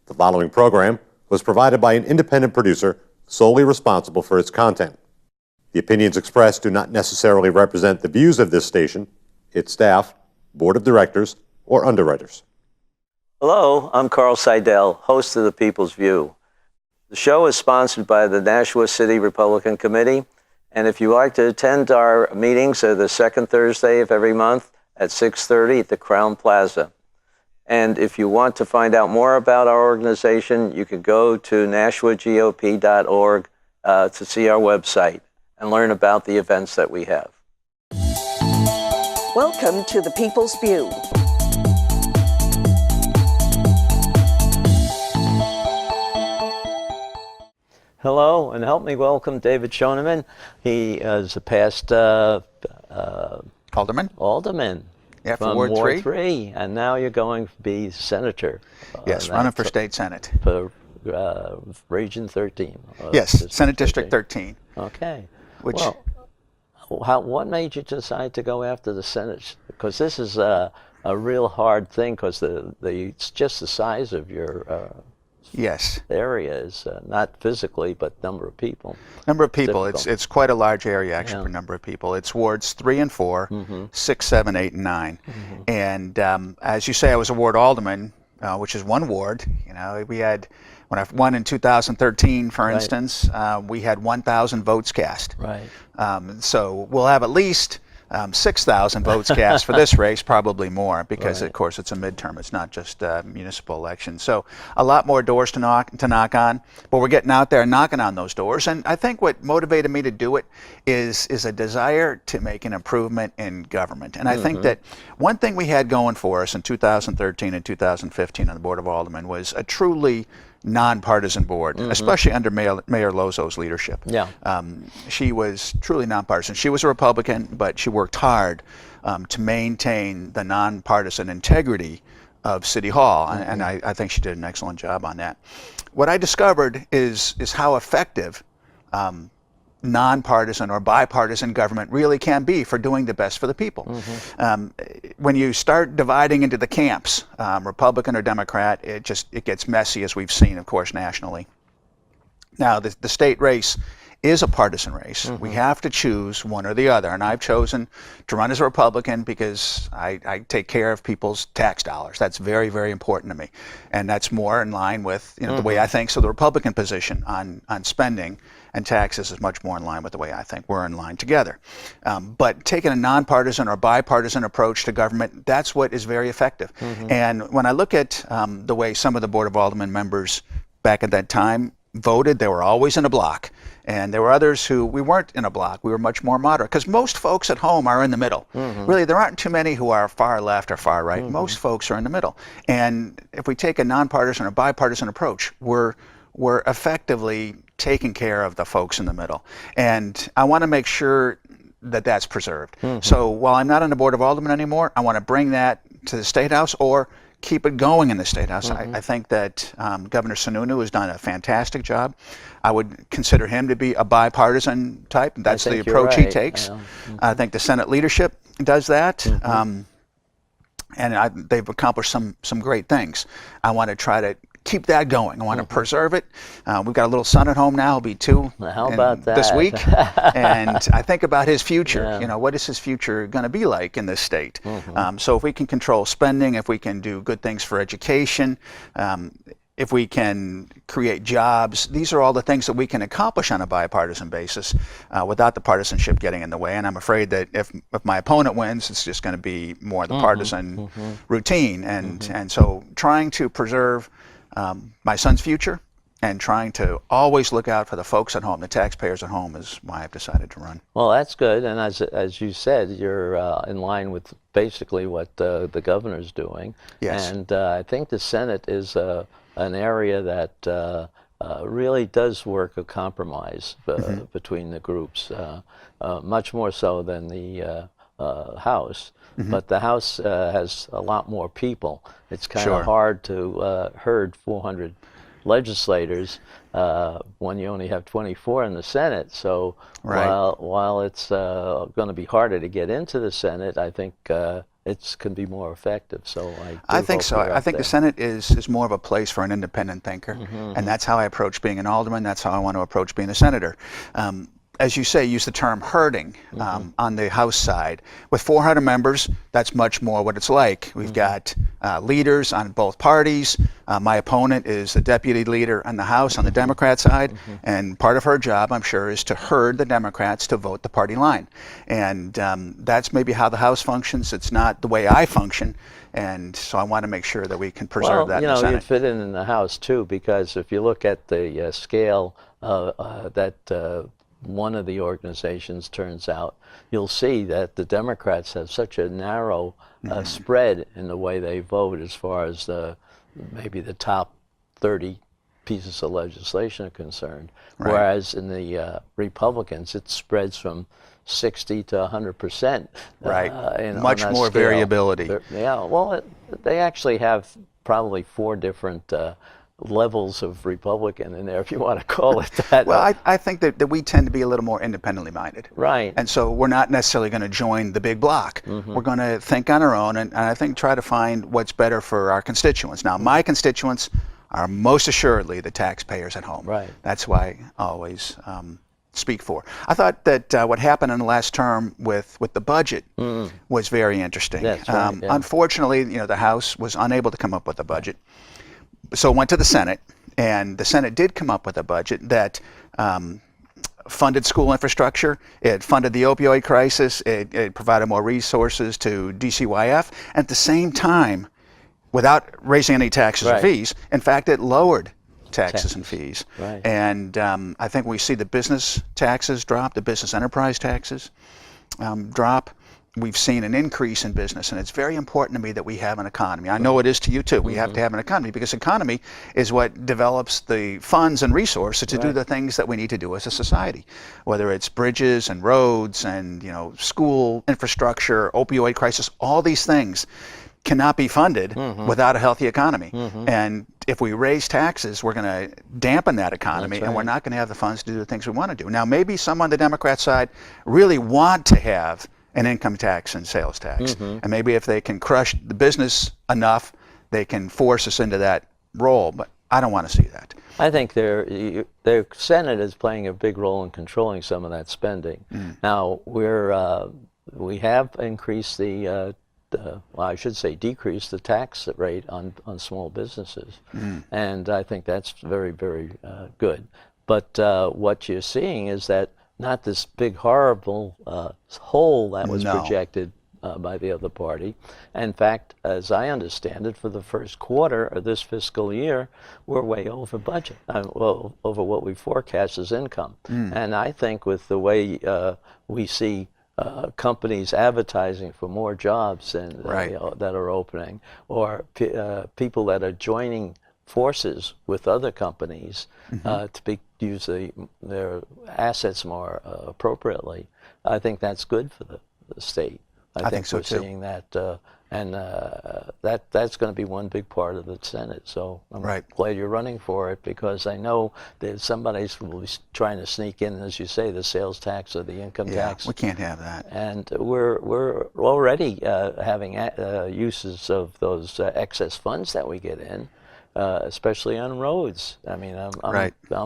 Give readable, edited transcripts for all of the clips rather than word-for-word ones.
The following program was provided by an independent producer solely responsible for its content. The opinions expressed do not necessarily represent the views of this station, its staff, board of directors, or underwriters. Hello, I'm Carl Seidel, host of The People's View. The show is sponsored by the Nashua City Republican Committee, and if you like to attend our meetings, they're the second Thursday of every month at 6:30 at the Crown Plaza. And if you want to find out more about our organization, you can go to nashuagop.org to see our website and learn about the events that we have. Welcome to The People's View. Hello, and help me welcome David Schoneman. He is a past alderman. Yeah, from for Ward 3, and now you're going to be senator. Yes, running for state senate. For Region 13. Yes, Senate District 13. Okay. Which, well, what made you decide to go after the Senate? Because this is a real hard thing, because it's just the size of your yes, area is not physically, but number of people. Number of people. It's quite a large area actually for number of people. It's wards 3 and 4, 6, 7, 8, and 9. And as you say, I was a ward alderman, which is one ward. You know, we had, when I won in 2013, for instance, we had 1,000 votes cast. Right. So we'll have at least 6,000 votes cast for this race, probably more, because of course it's a midterm. It's not just a municipal election. So a lot more doors to knock on, but we're getting out there and knocking on those doors. And I think what motivated me to do it is a desire to make an improvement in government. And I think that one thing we had going for us in 2013 and 2015 on the Board of Aldermen was a truly nonpartisan board, especially under Mayor Lozo's leadership. Yeah. She was truly nonpartisan. She was a Republican, but she worked hard to maintain the nonpartisan integrity of City Hall, and I think she did an excellent job on that. What I discovered is how effective nonpartisan or bipartisan government really can be for doing the best for the people. When you start dividing into the camps, Republican or Democrat, it gets messy, as we've seen, of course, nationally. Now, the state race is a partisan race. We have to choose one or the other, and I've chosen to run as a Republican because I take care of people's tax dollars. That's very, very important to me, and that's more in line with the way I think. So the Republican position on spending and taxes is much more in line with the way I think we're in line together. But taking a nonpartisan or bipartisan approach to government, that's what is very effective. And when I look at the way some of the Board of Aldermen members back at that time voted, they were always in a block. And there were others who we weren't in a block. We were much more moderate, because most folks at home are in the middle. Really, there aren't too many who are far left or far right. Most folks are in the middle. And if we take a nonpartisan or bipartisan approach, we're effectively taking care of the folks in the middle. And I want to make sure that that's preserved. So while I'm not on the Board of Aldermen anymore, I want to bring that to the State House or keep it going in the State House. I think that Governor Sununu has done a fantastic job. I would consider him to be a bipartisan type. That's the approach he takes. I think the Senate leadership does that. And they've accomplished some great things. I want to try to keep that going. I want to preserve it. We've got a little son at home now. He'll be 2 How about that? This week. And I think about his future. What is his future going to be like in this state? So if we can control spending, if we can do good things for education, if we can create jobs, these are all the things that we can accomplish on a bipartisan basis without the partisanship getting in the way. And I'm afraid that if my opponent wins, it's just going to be more the partisan routine. And so trying to preserve my son's future and trying to always look out for the folks at home, the taxpayers at home, is why I've decided to run. Well, that's good. And as you said, you're in line with basically what the governor's doing. Yes. And I think the Senate is an area that really does work a compromise between the groups, much more so than the House. But the House has a lot more people. It's kind of hard to herd 400 legislators when you only have 24 in the Senate. So while it's going to be harder to get into the Senate, I think it can be more effective. So I think so. I think the Senate is more of a place for an independent thinker, and that's how I approach being an alderman. That's how I want to approach being a senator. As you say, use the term herding on the House side. With 400 members, that's much more what it's like. We've got leaders on both parties. My opponent is the deputy leader on the House on the Democrat side, and part of her job, I'm sure, is to herd the Democrats to vote the party line. And that's maybe how the House functions. It's not the way I function, and so I want to make sure that we can preserve that in the Senate. You'd fit in the House too, because if you look at the scale that one of the organizations turns out, you'll see that the Democrats have such a narrow spread in the way they vote as far as maybe the top 30 pieces of legislation are concerned. Right. Whereas in the Republicans, it spreads from 60 to 100%. Right. Much more scale. Variability. Yeah. Well, they actually have probably 4 different levels of Republican in there, if you want to call it that. Well, I think that we tend to be a little more independently minded. Right. And so we're not necessarily going to join the big block. We're going to think on our own and I think try to find what's better for our constituents. Now, my constituents are most assuredly the taxpayers at home. Right. That's why I always speak for. I thought that what happened in the last term with the budget was very interesting. That's right, yeah. Unfortunately, the House was unable to come up with a budget. So it went to the Senate, and the Senate did come up with a budget that funded school infrastructure, it funded the opioid crisis, it provided more resources to DCYF, and at the same time, without raising any taxes or fees, in fact, it lowered taxes and fees. Right. And I think we see the business taxes drop, the business enterprise taxes drop. We've seen an increase in business, and it's very important to me that we have an economy. I know it is to you too. We have to have an economy because economy is what develops the funds and resources to do the things that we need to do as a society, whether it's bridges and roads and school infrastructure, opioid crisis. All these things cannot be funded without a healthy economy. And if we raise taxes, we're going to dampen that economy, and we're not going to have the funds to do the things we want to do. Now, maybe some on the Democrat side really want to have an income tax and sales tax. And maybe if they can crush the business enough, they can force us into that role. But I don't want to see that. I think the Senate is playing a big role in controlling some of that spending. Now, we have increased I should say decreased the tax rate on small businesses. And I think that's very, very good. But what you're seeing is that not this big horrible hole that was projected by the other party. In fact, as I understand it, for the first quarter of this fiscal year, we're way over budget, over what we forecast as income. And I think with the way we see companies advertising for more jobs and that are opening, or people that are joining forces with other companies to use their assets more appropriately. I think that's good for the state. I think so too. Seeing that, and that's going to be one big part of the Senate. So I'm glad you're running for it, because I know that somebody's will be trying to sneak in, as you say, the sales tax or the income tax. We can't have that. And we're already having uses of those excess funds that we get in. Especially on roads. I mean, I'm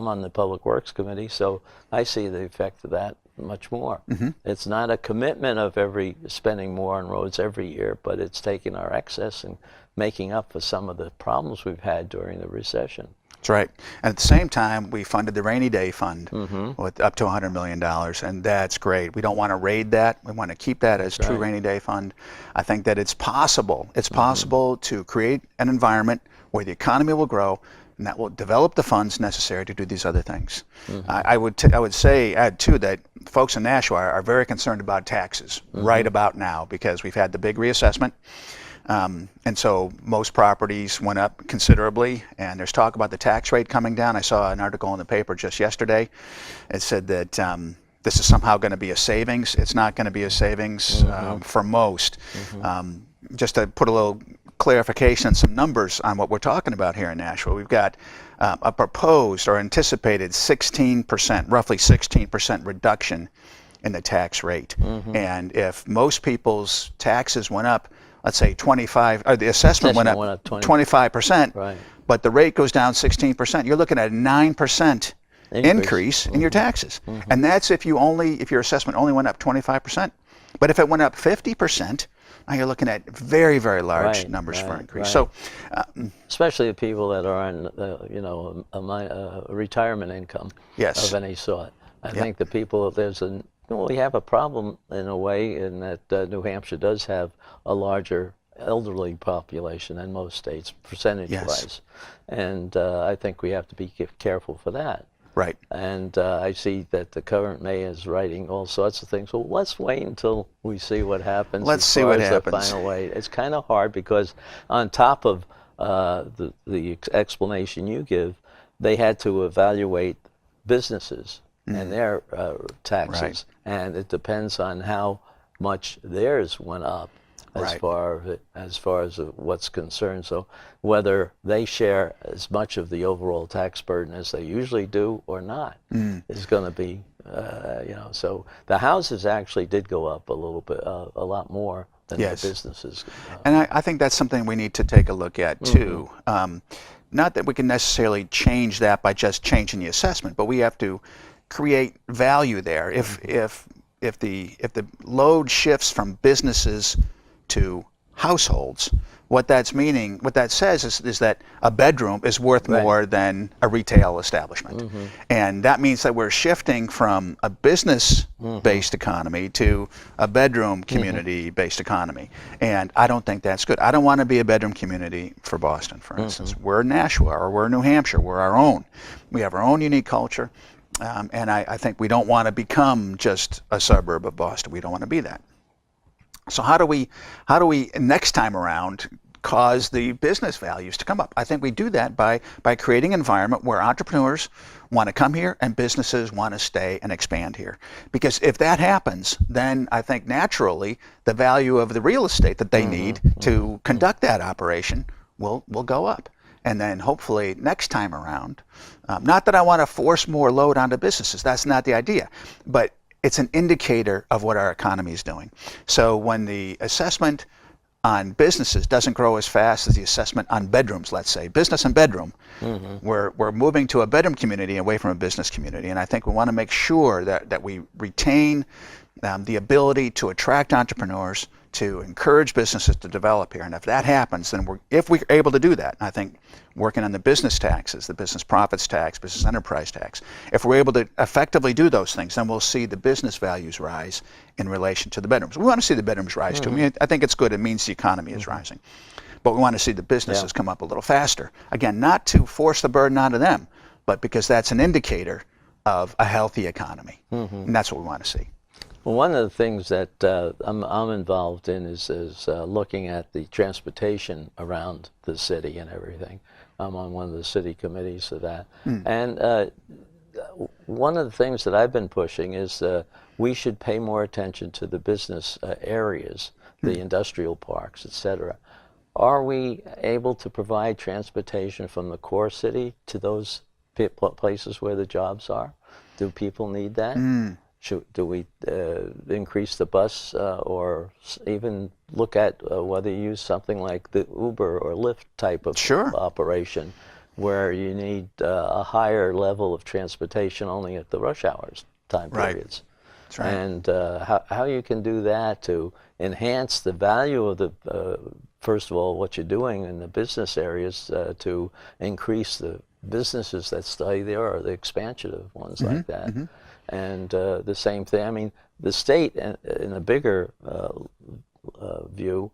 on the Public Works Committee, so I see the effect of that much more. It's not a commitment of spending more on roads every year, but it's taking our excess and making up for some of the problems we've had during the recession. That's right. And at the same time, we funded the Rainy Day Fund with up to $100 million, and that's great. We don't want to raid that. We want to keep that as true Rainy Day Fund. I think that it's possible. It's possible to create an environment where the economy will grow, and that will develop the funds necessary to do these other things. I would add too that folks in Nashua are very concerned about taxes right about now, because we've had the big reassessment. And so most properties went up considerably, and there's talk about the tax rate coming down. I saw an article in the paper just yesterday. It said that this is somehow going to be a savings. It's not going to be a savings for most. Just to put a little clarification and some numbers on what we're talking about here in Nashua, we've got a proposed or anticipated 16%, roughly 16% reduction in the tax rate. And if most people's taxes went up let's say 25, or the assessment went up 25%, Right. but the rate goes down 16%. You're looking at a 9% increase in your taxes. And that's if your assessment only went up 25%. But if it went up 50%, now you're looking at very, very large numbers for increase. So, especially the people that are on, a retirement income of any sort. I think the people, we have a problem in a way in that New Hampshire does have a larger elderly population than most states, percentage-wise. And I think we have to be careful for that. Right. And I see that the current mayor is writing all sorts of things. Well, let's wait until we see what happens. Let's see what happens. The final way. It's kind of hard because on top of the explanation you give, they had to evaluate businesses and their taxes. Right. And it depends on how much theirs went up as far as what's concerned. So whether they share as much of the overall tax burden as they usually do or not is going to be, so the houses actually did go up a little bit, a lot more than the businesses. And I think that's something we need to take a look at too. Not that we can necessarily change that by just changing the assessment, but we have to create value there. If the load shifts from businesses to households, what that says is that a bedroom is worth more than a retail establishment. And that means that we're shifting from a business-based economy to a bedroom community-based economy. And I don't think that's good. I don't want to be a bedroom community for Boston, for instance. We're Nashua, or we're New Hampshire. We're our own. We have our own unique culture. And I think we don't want to become just a suburb of Boston. We don't want to be that. So how do we next time around cause the business values to come up? I think we do that by creating an environment where entrepreneurs want to come here and businesses want to stay and expand here. Because if that happens, then I think naturally the value of the real estate that they need to conduct that operation will go up. And then hopefully next time around, not that I want to force more load onto businesses, that's not the idea, but it's an indicator of what our economy is doing. So when the assessment on businesses doesn't grow as fast as the assessment on bedrooms, let's say, business and bedroom, we're moving to a bedroom community away from a business community. And I think we want to make sure that we retain the ability to attract entrepreneurs, to encourage businesses to develop here. And if that happens, then if we're able to do that, I think working on the business taxes, the business profits tax, business enterprise tax, if we're able to effectively do those things, then we'll see the business values rise in relation to the bedrooms. We want to see the bedrooms rise too. I mean, I think it's good. It means the economy is rising. But we want to see the businesses come up a little faster. Again, not to force the burden onto them, but because that's an indicator of a healthy economy. And that's what we want to see. Well, one of the things that I'm involved in is looking at the transportation around the city and everything. I'm on one of the city committees for that. And one of the things that I've been pushing is we should pay more attention to the business areas, the industrial parks, et cetera. Are we able to provide transportation from the core city to those places where the jobs are? Do people need that? Do we increase the bus or even look at whether you use something like the Uber or Lyft type of operation where you need a higher level of transportation only at the rush hours time periods? That's right. And how you can do that to enhance the value of the, first of all, what you're doing in the business areas to increase the businesses that stay there or the expansion of ones like that. And the same thing, I mean, the state in a bigger view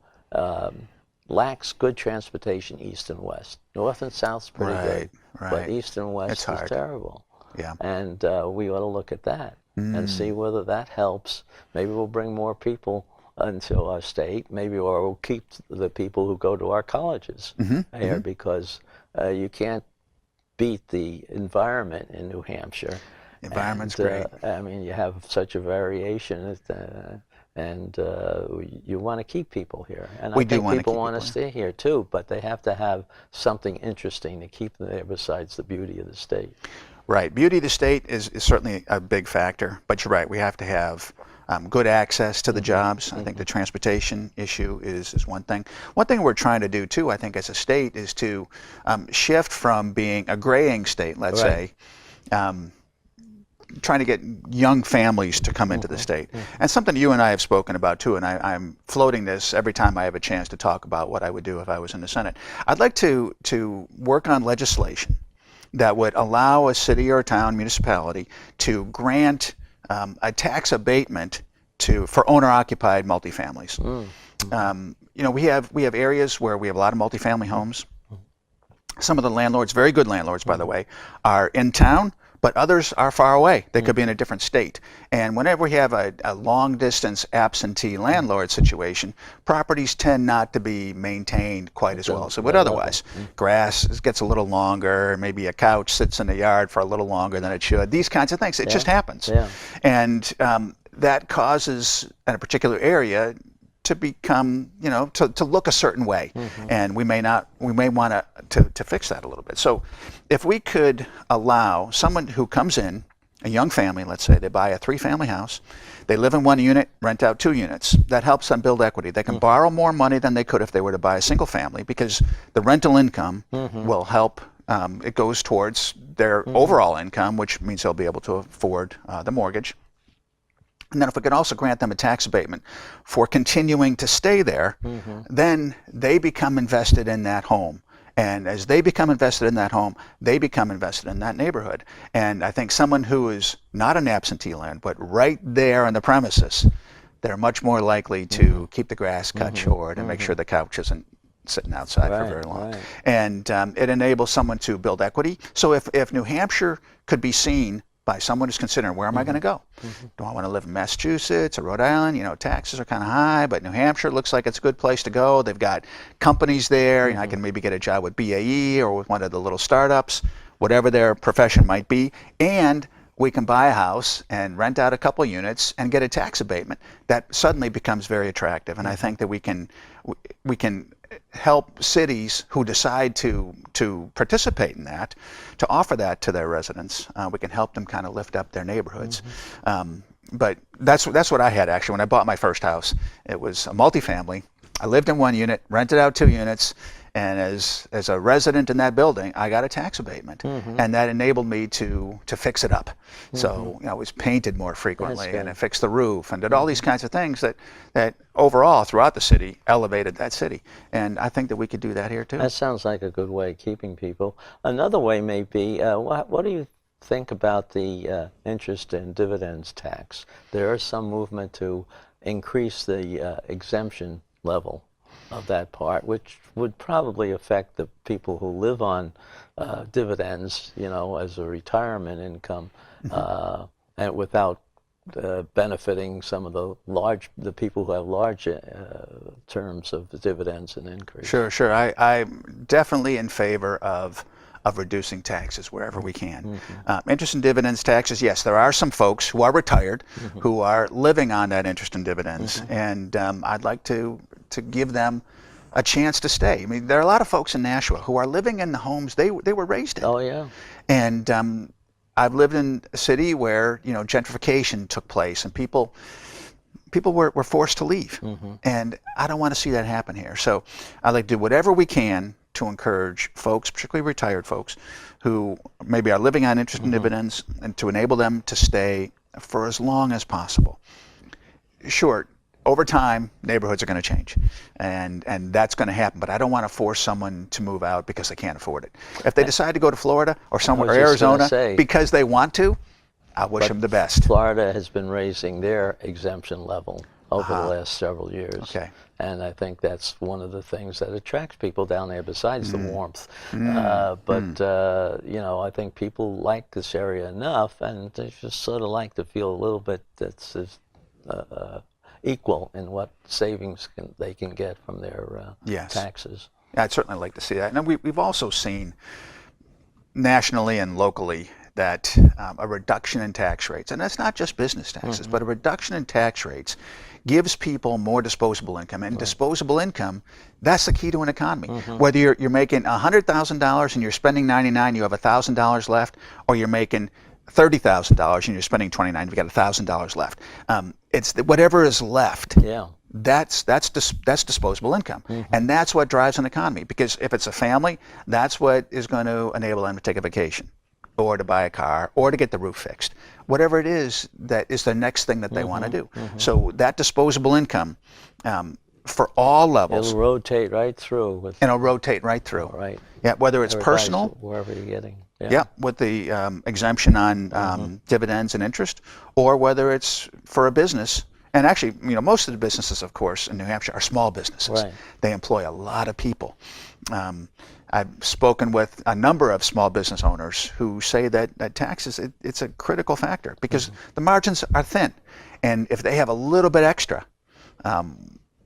lacks good transportation east and west. North and south's pretty good, but east and west is terrible. And we ought to look at that and see whether that helps. Maybe we'll bring more people into our state, maybe, or we'll keep the people who go to our colleges here because you can't beat the environment in New Hampshire. The environment's great. I mean, you have such a variation, and you want to keep people here. And I think people want to stay here too, but they have to have something interesting to keep them there besides the beauty of the state. Right. Beauty of the state is certainly a big factor, but you're right. We have to have good access to the jobs. I think the transportation issue is one thing. One thing we're trying to do too, I think, as a state, is to shift from being a graying state, let's say, trying to get young families to come into the state. And something you and I have spoken about too, and I'm floating this every time I have a chance to talk about what I would do if I was in the Senate. I'd like to work on legislation that would allow a city or a town, municipality, to grant a tax abatement for owner-occupied multifamilies. You know, we have areas where we have a lot of multifamily homes. Some of the landlords, very good landlords, by the way, are in town, but others are far away. They could be in a different state. And whenever we have a long-distance absentee landlord situation, properties tend not to be maintained quite as well as it would otherwise. Grass gets a little longer, maybe a couch sits in the yard for a little longer than it should. These kinds of things, it just happens. And that causes, in a particular area, to become, you know, to look a certain way, and we may want to fix that a little bit. So, if we could allow someone who comes in, a young family, let's say, they buy a 3-family house, they live in 1 unit, rent out 2 units. That helps them build equity. They can borrow more money than they could if they were to buy a single family, because the rental income will help. It goes towards their overall income, which means they'll be able to afford the mortgage. And then if we could also grant them a tax abatement for continuing to stay there, then they become invested in that home. And as they become invested in that home, they become invested in that neighborhood. And I think someone who is not an absentee land, but right there on the premises, they're much more likely to keep the grass cut short and make sure the couch isn't sitting outside for very long. And it enables someone to build equity. So if New Hampshire could be seen by someone who's considering, where am I going to go? Do I want to live in Massachusetts or Rhode Island? You know, taxes are kind of high, but New Hampshire looks like it's a good place to go. They've got companies there. You know, I can maybe get a job with BAE or with one of the little startups, whatever their profession might be. And we can buy a house and rent out a couple units and get a tax abatement. That suddenly becomes very attractive. And I think that we can help cities who decide to participate in that, to offer that to their residents. We can help them kind of lift up their neighborhoods. But that's what I had, actually, when I bought my first house. It was a multifamily. I lived in 1 unit, rented out 2 units, and as a resident in that building, I got a tax abatement, and that enabled me to fix it up. So, you know, it was painted more frequently, and it fixed the roof, and did all these kinds of things that overall throughout the city elevated that city. And I think that we could do that here too. That sounds like a good way of keeping people. Another way may be, what do you think about the interest and dividends tax? There is some movement to increase the exemption level of that part, which would probably affect the people who live on dividends, you know, as a retirement income, and without benefiting some of the people who have large terms of the dividends and increase. Sure. I'm definitely in favor of reducing taxes wherever we can. Interest and dividends taxes, yes, there are some folks who are retired who are living on that interest and dividends, and I'd like to give them a chance to stay. I mean, there are a lot of folks in Nashua who are living in the homes they were raised in. Oh, yeah. And I've lived in a city where, you know, gentrification took place and people were forced to leave. And I don't want to see that happen here. So I'd like to do whatever we can to encourage folks, particularly retired folks, who maybe are living on interest and dividends, and to enable them to stay for as long as possible. Sure, over time, neighborhoods are going to change, and that's going to happen. But I don't want to force someone to move out because they can't afford it. If they decide to go to Florida or somewhere, or Arizona, because they want to, I wish them the best. Florida has been raising their exemption level over the last several years. Okay. And I think that's one of the things that attracts people down there, besides the warmth. But you know, I think people like this area enough, and they just sort of like to feel a little bit that's equal in what savings they can get from their taxes. Yeah, I'd certainly like to see that. And we've also seen nationally and locally that a reduction in tax rates, and that's not just business taxes, but a reduction in tax rates gives people more disposable income. And disposable income, that's the key to an economy. Whether you're making $100,000 and you're spending $99,000, you have $1,000 left, or you're making $30,000 and you're spending 29, you've got $1,000 left. It's whatever is left. Yeah. That's disposable income, and that's what drives an economy. Because if it's a family, that's what is going to enable them to take a vacation, or to buy a car, or to get the roof fixed. Whatever it is, that is the next thing that they want to do. So that disposable income, for all levels, It'll rotate right through. and it'll rotate right through. Right. Yeah, whether it's Regardless personal, of wherever you're getting. yeah, with the exemption on dividends and interest, or whether it's for a business. And actually, most of the businesses, of course, in New Hampshire are small businesses. Right. They employ a lot of people. I've spoken with a number of small business owners who say that taxes, it's a critical factor because the margins are thin. And if they have a little bit extra,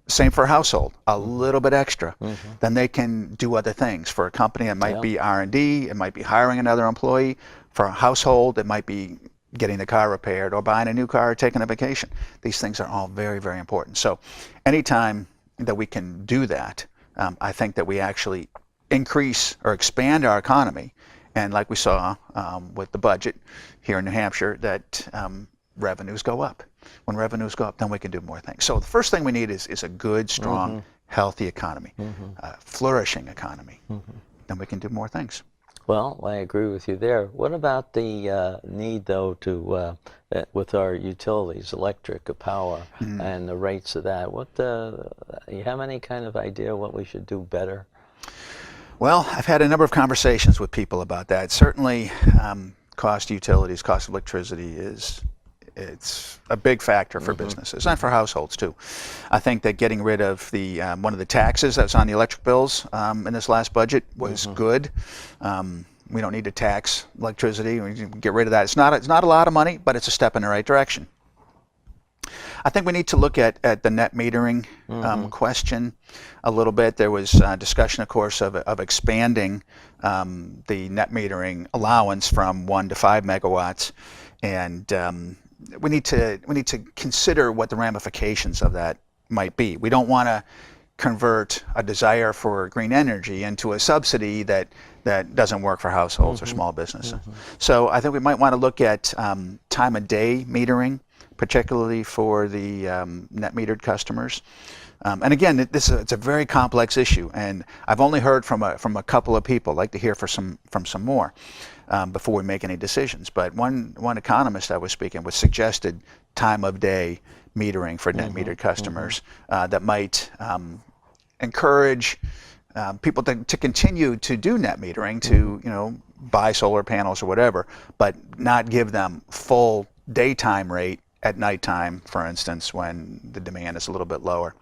same for a household, a little bit extra, then they can do other things. For a company, it might be R&D, it might be hiring another employee. For a household, it might be getting the car repaired or buying a new car or taking a vacation. These things are all very, very important. So anytime that we can do that, I think that we actually increase or expand our economy. And like we saw with the budget here in New Hampshire, that revenues go up. When revenues go up, then we can do more things. So the first thing we need is a good, strong, healthy economy, flourishing economy. Then we can do more things. Well, I agree with you there. What about the need, though, to with our utilities, electric, power, and the rates of that? What you have any kind of idea what we should do better? Well, I've had a number of conversations with people about that. Certainly, cost of utilities, cost of electricity it's a big factor for businesses and for households too. I think that getting rid of the one of the taxes that was on the electric bills in this last budget was good. We don't need to tax electricity. We can get rid of that. It's not a lot of money, but it's a step in the right direction. I think we need to look at the net metering question a little bit. There was discussion, of course, of expanding the net metering allowance from 1 to 5 megawatts, and we need to consider what the ramifications of that might be. We don't want to convert a desire for green energy into a subsidy that doesn't work for households or small businesses. So I think we might want to look at time of day metering, particularly for the net metered customers. And again, it's a very complex issue, and I've only heard from a couple of people. I'd like to hear from some more before we make any decisions. But one economist I was speaking with suggested time of day metering for net metered customers that might encourage people to continue to do net metering, to buy solar panels or whatever, but not give them full daytime rate at nighttime, for instance, when the demand is a little bit lower.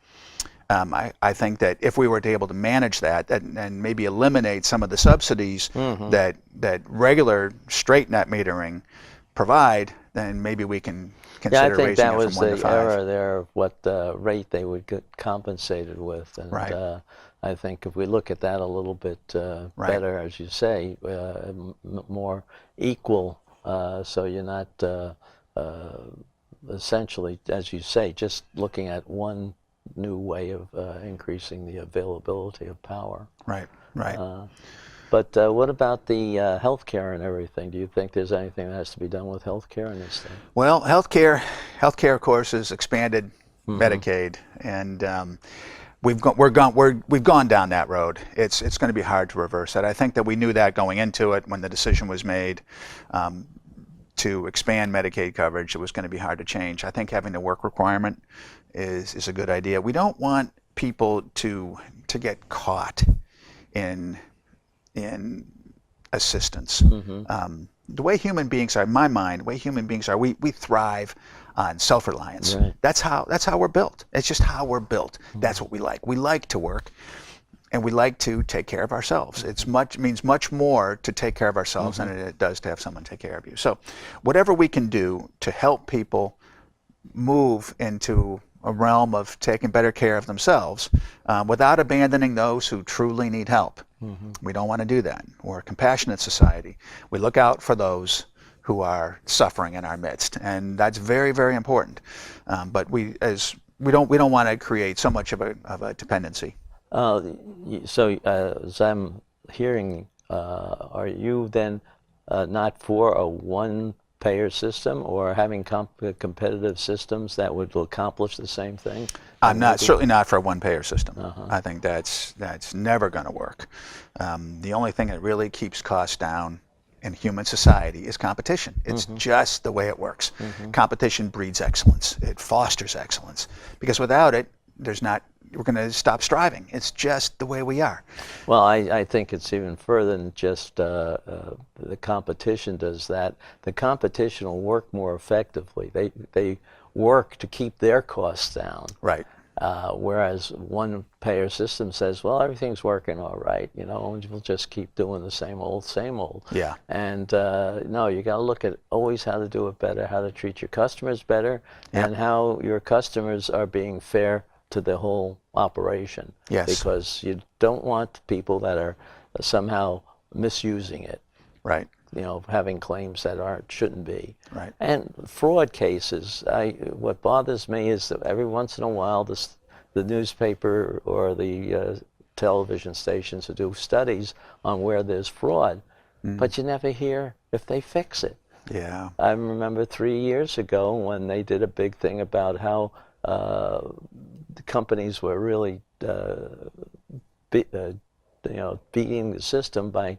I think that if we were to be able to manage that and maybe eliminate some of the subsidies that regular straight net metering provide, then maybe we can consider raising it from 1 to 5. Yeah, I think that was the error there of what rate they would get compensated with. And right. I think if we look at that a little bit better, as you say, more equal, so you're not essentially, as you say, just looking at one new way of increasing the availability of power. Right. But what about the healthcare and everything? Do you think there's anything that has to be done with healthcare in this thing? Well, healthcare, of course, is expanded Medicaid, and we've gone down that road. It's going to be hard to reverse that. I think that we knew that going into it when the decision was made to expand Medicaid coverage. It was going to be hard to change. I think having the work requirement is a good idea. We don't want people to get caught in assistance. The way human beings are, in my mind, we thrive on self-reliance. Right. That's how we're built. It's just how we're built. That's what we like. We like to work, and we like to take care of ourselves. It means much more to take care of ourselves than it does to have someone take care of you. So whatever we can do to help people move into a realm of taking better care of themselves without abandoning those who truly need help. We don't want to do that. We're a compassionate society. We look out for those who are suffering in our midst, and that's very, very important. But we don't want to create so much of a dependency. So as I'm hearing, are you then not for a one payer system, or having competitive systems that would accomplish the same thing? Certainly not for a one-payer system. I think that's never going to work. The only thing that really keeps costs down in human society is competition. It's just the way it works. Competition breeds excellence. It fosters excellence. Because without it, we're going to stop striving. It's just the way we are. Well, I think it's even further than just the competition does that. The competition will work more effectively. They work to keep their costs down. Right. Whereas one payer system says, well, everything's working all right, we'll just keep doing the same old, same old. Yeah. And no, you got to look at always how to do it better, how to treat your customers better, and how your customers are being fair to the whole operation. Yes. Because you don't want people that are somehow misusing it. Right. Having claims that shouldn't be. Right. And fraud cases, what bothers me is that every once in a while the newspaper or the television stations will do studies on where there's fraud, but you never hear if they fix it. Yeah. I remember 3 years ago when they did a big thing about how the companies were really beating the system by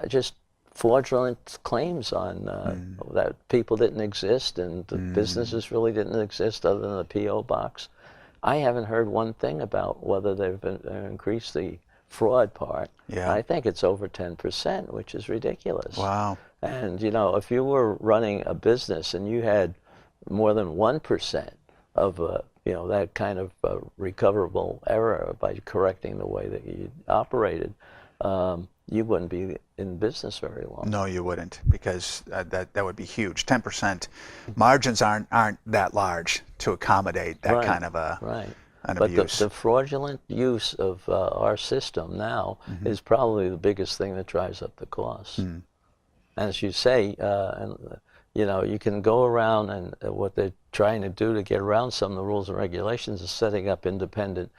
just fraudulent claims on that people didn't exist and the businesses really didn't exist other than the P.O. box. I haven't heard one thing about whether they've increased the fraud part. Yeah. I think it's over 10%, which is ridiculous. Wow. And, if you were running a business and you had more than 1% of that kind of recoverable error by correcting the way that you operated, you wouldn't be in business very long. No, you wouldn't, because that would be huge. 10% margins aren't that large to accommodate that kind of an abuse. But the fraudulent use of our system now is probably the biggest thing that drives up the costs. And as you say, you can go around, and what they're trying to do to get around some of the rules and regulations is setting up independent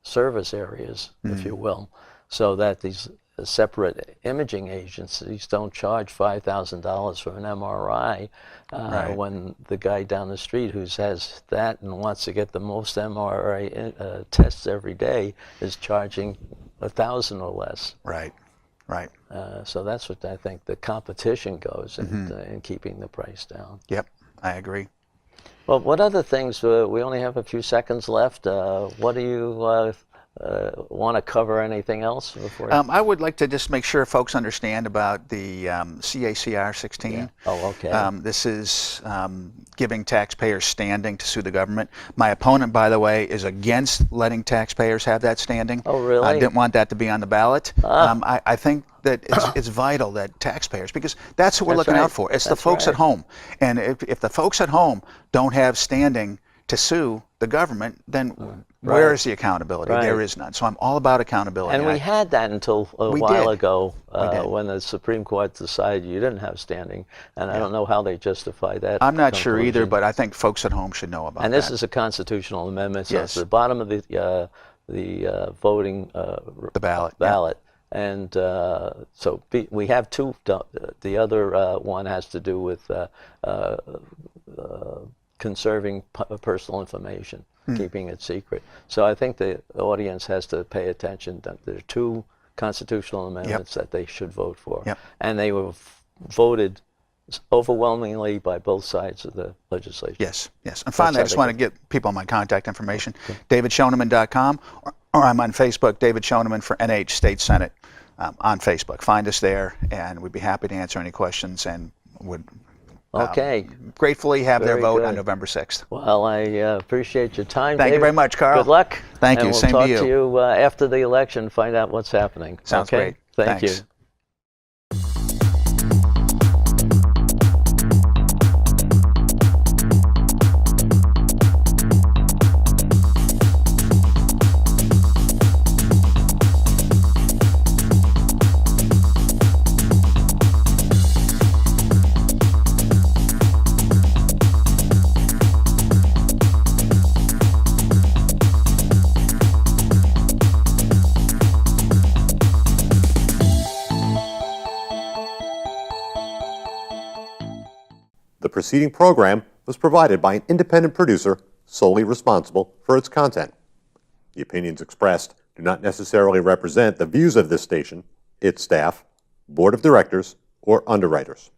service areas, if you will, so that these separate imaging agencies don't charge $5,000 for an MRI when the guy down the street who has that and wants to get the most MRI tests every day is charging $1,000 or less. Right. Right. So that's what I think the competition goes in keeping the price down. Yep, I agree. Well, what other things, we only have a few seconds left, what do you want to cover? Anything else before? I would like to just make sure folks understand about the CACR 16. Yeah. Oh, okay. This is giving taxpayers standing to sue the government. My opponent, by the way, is against letting taxpayers have that standing. Oh, really? I didn't want that to be on the ballot. I think that it's vital that taxpayers, because that's what we're looking out for. It's the folks at home. And if the folks at home don't have standing to sue the government, then where is the accountability? There is none. So I'm all about accountability. And we had that until a while ago when the Supreme Court decided you didn't have standing. And I don't know how they justify that. I'm not sure either, but I think folks at home should know about that. And this is a constitutional amendment, so it's at the bottom of the voting the ballot. Yeah. And so we have two. The other one has to do with conserving personal information, keeping it secret. So I think the audience has to pay attention that there are two constitutional amendments that they should vote for. And they were voted overwhelmingly by both sides of the legislature. Yes, yes. And finally, I just want to give people my contact information, davidschoneman.com, or I'm on Facebook, David Schoneman for NH State Senate on Facebook. Find us there, and we'd be happy to answer any questions, and would gratefully have their vote on November 6th. Well, I appreciate your time, Thank David. you very much, Carl. Good luck. Thank you. We'll Same talk to you. to you after the election, find out what's happening. Sounds great. Thank Thanks. you. preceding program was provided by an independent producer solely responsible for its content. The opinions expressed do not necessarily represent the views of this station, its staff, board of directors, or underwriters.